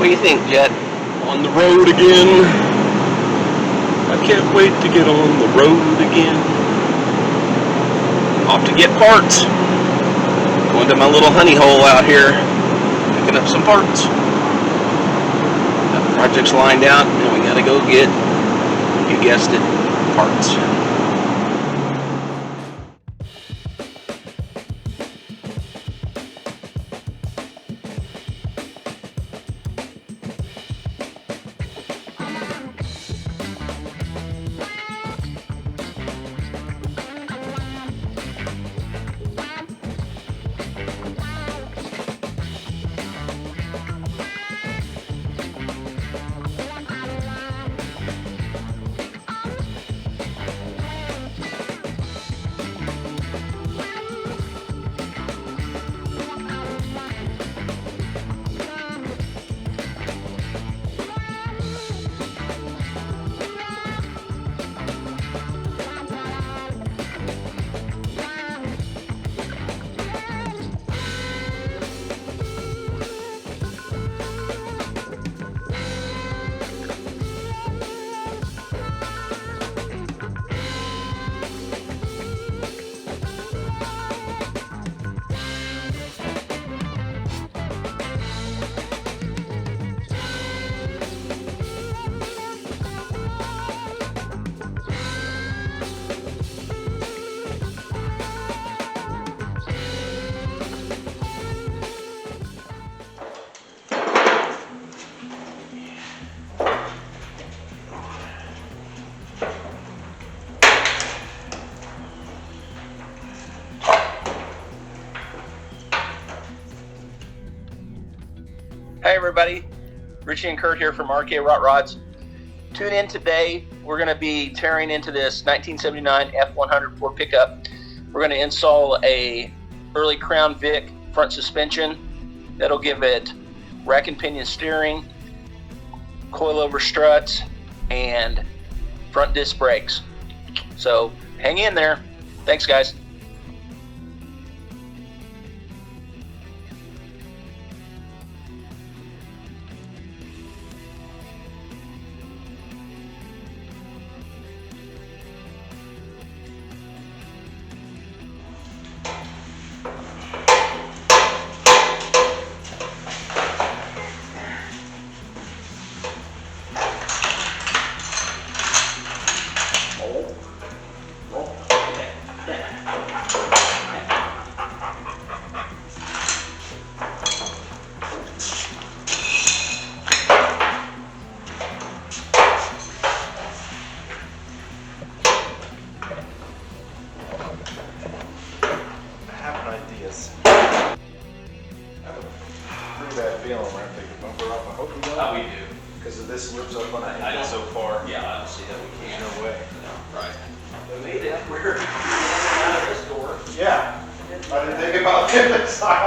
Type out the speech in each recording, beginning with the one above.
What do you think, Jet? On the road again. I can't wait to get on the road again. Off to get parts. Going to my little honey hole out here, picking up some parts. Got the projects lined out, and we gotta go get, you guessed it, parts. Hey everybody, Richie and Kurt here from RK Rot Rods. Tune in today. We're going to be tearing into this 1979 F100 Ford pickup. We're going to install a early Crown Vic front suspension. That'll give it rack and pinion steering, coilover struts, and front disc brakes. So hang in there. Thanks guys. Oh, we do. Because of this lips up on a hill so far. Yeah, I don't see that we can. No way. No, right. We made it. We're out of this door. Yeah. I didn't think about it. I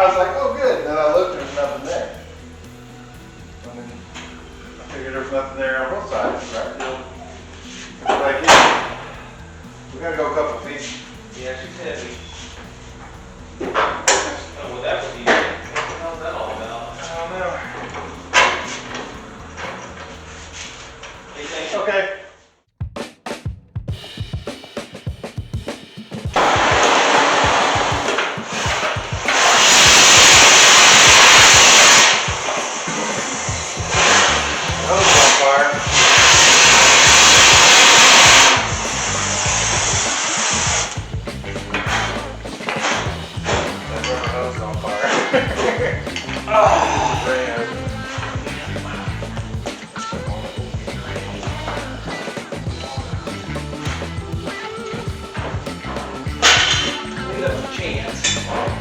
was like, oh good. And then I looked, there's nothing there. And then I figured there's nothing there on both sides, right? Like, we gotta go a couple feet. Yeah, she's heavy. Oh, well, that would be. What the hell's that all about? I don't know. Anything? Okay.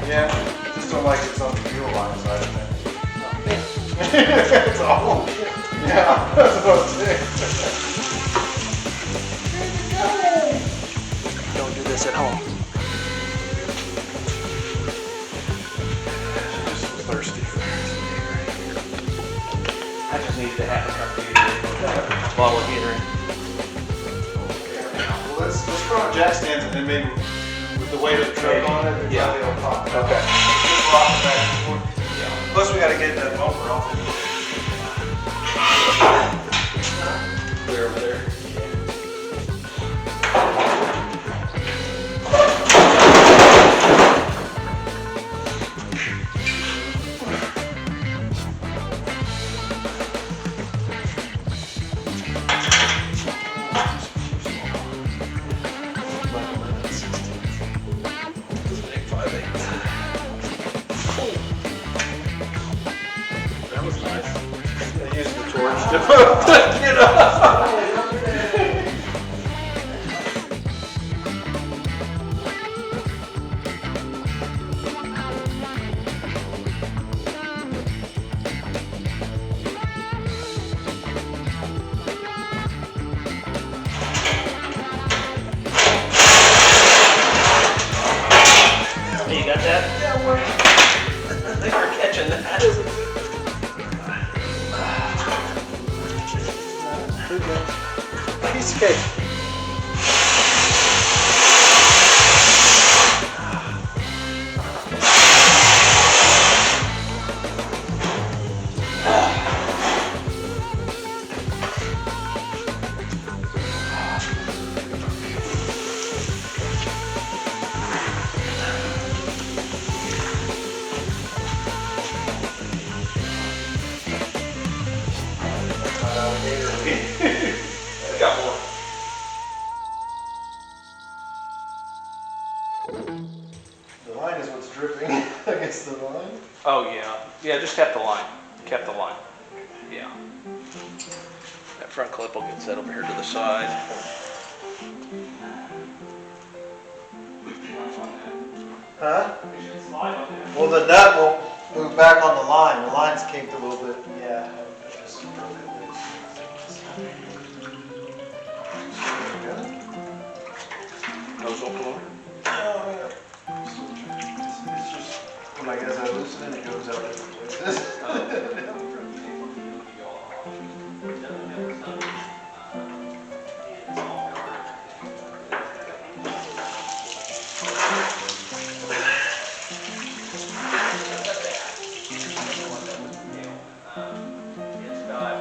Yeah, just don't like it's on the fuel line side of things. It's awful. Yeah, that's what I'm saying. Don't do this at home. She just was thirsty for I just needed to have a bottle of Gatorade. Well, let's put on jack stands and then maybe with the weight of the truck on it, Yeah. probably it'll pop. Okay. Just rock it back and forth. Yeah. Plus we gotta get that bumper off. Get up. You got that? Yeah, I think we're catching that. Piece of cake. I got more. The line is what's dripping against the line. Oh yeah, yeah. Just kept the line. Kept the line. Yeah. That front clip will get set over here to the side. Huh? Well, the nut won't move back on the line. The line's kinked a little bit. Yeah. Nose will come over. It's just, when I guess I loosen it, it goes out different places. It's not,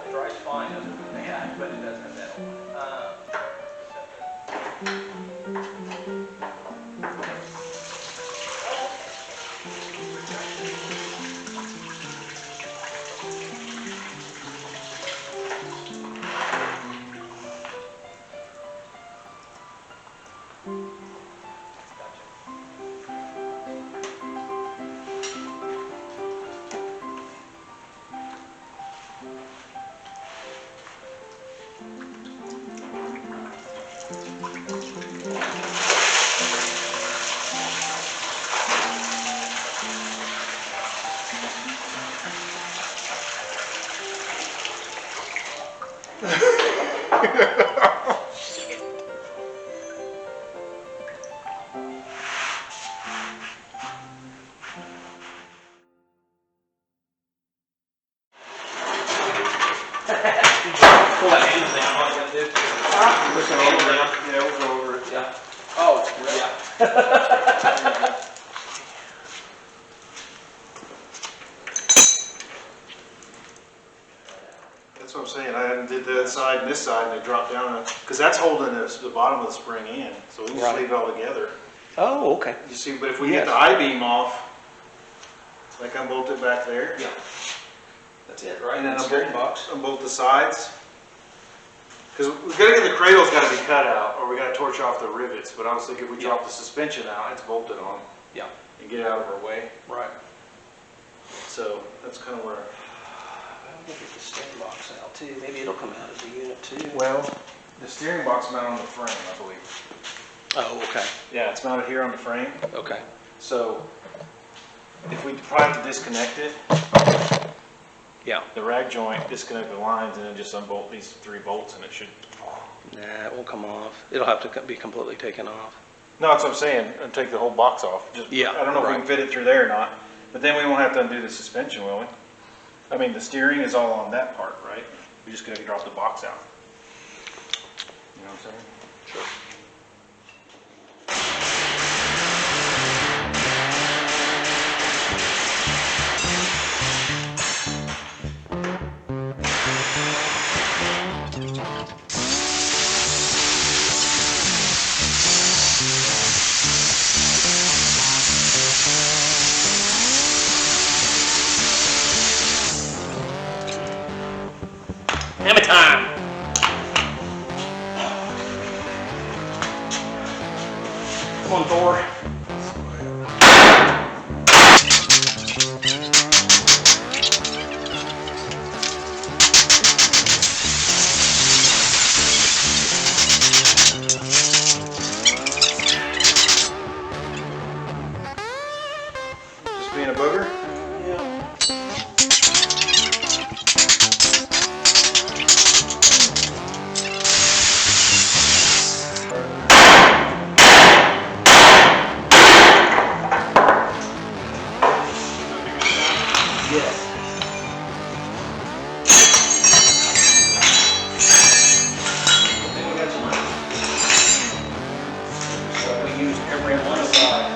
it dries fine other than that, but it does have that. Pull that handle down, all you gotta do. Push the handle down. Yeah, we'll go over it. Yeah. Oh, yeah. That's what I'm saying. I did that side and this side, and they dropped down, because that's holding the bottom of the spring in. So we can just Right. leave it all together. Oh, okay. You see, but if we Yes. get the I-beam off, like I bolted back there, Yeah. That's it, right? and then Steering box. on both the sides. Because we gotta get the cradle's gotta be cut out, or we gotta torch off the rivets. But I was thinking if we drop the suspension out, it's bolted on Yeah. and get it out of our way. Right. So that's kind of where. I'll get the steering box out too. Maybe it'll come out of the unit too. Well, the steering box mounted on the frame, I believe. Oh, okay. Yeah, it's mounted here on the frame. Okay. So if we probably have to disconnect it, Yeah. the rag joint, disconnect the lines, and then just unbolt these 3 bolts, and it should. Nah, it won't come off. It'll have to be completely taken off. No, that's what I'm saying. And take the whole box off. Just, Yeah, I don't know if we right. can fit it through there or not, but then we won't have to undo the suspension, will we? I mean, the steering is all on that part, right? We just gotta drop the box out. You know what I'm saying? Sure. Hammer time! Come on, Thor. being a booger? Yes. Then we got some so we use every one side.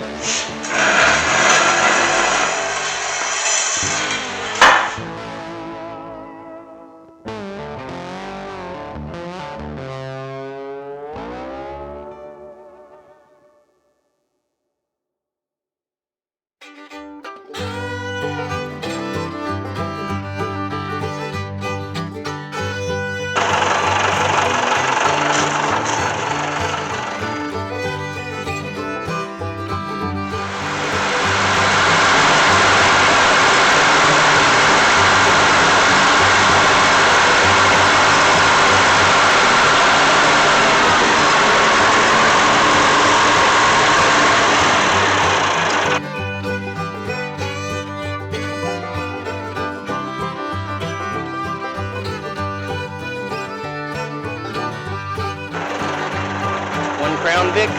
One Crown Vic.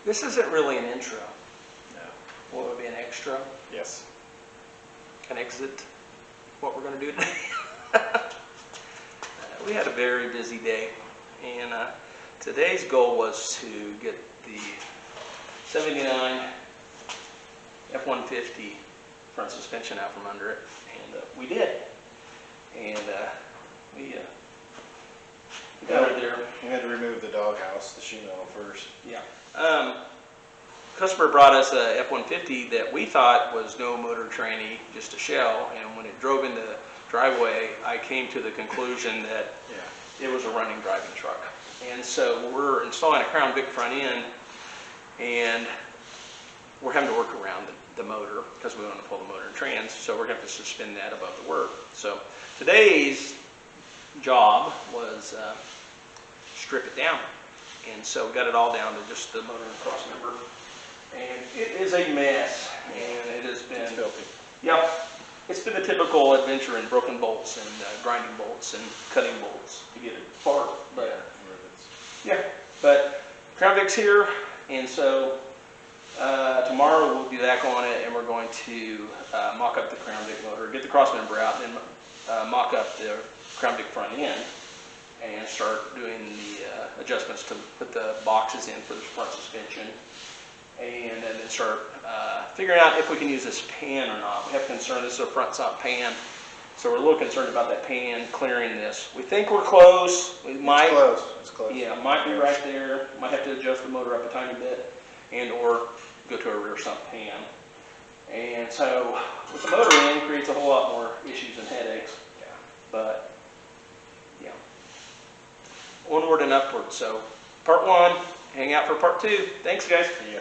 This isn't really an intro. No. What would be an extra? Yes. An exit? What we're going to do today? We had a very busy day, and today's goal was to get the 79 F-150 front suspension out from under it, and we did. And we got her there. We had to remove the doghouse, the sheet metal first. Yeah. Customer brought us a F-150 that we thought was no motor tranny, just a shell, and when it drove in the driveway, I came to the conclusion that it was a running driving truck. And so we're installing a Crown Vic front end, and we're having to work around the motor because we want to pull the motor and trans, so we're going to have to suspend that above the work. So today's job was strip it down. And so we got it all down to just the motor and cross member. And it is a mess. And it has been... It's filthy. Yep. It's been a typical adventure in broken bolts and grinding bolts and cutting bolts to get it apart. But yeah, but Crown Vic's here. And so tomorrow we'll be back on it, and we're going to mock up the Crown Vic motor, get the cross member out, and then mock up the Crown Vic front end, and start doing the adjustments to put the boxes in for the front suspension, and then start figuring out if we can use this pan or not. We have concern this is a front stop pan, so we're a little concerned about that pan clearing this. We think we're close. We might. It's close. It's close. Yeah, might be right there. Might have to adjust the motor up a tiny bit, and or go to a rear sump pan. And so with the motor in, it creates a whole lot more issues and headaches. Yeah. But yeah, onward and upward. So part one, hang out for part two. Thanks, guys. See ya.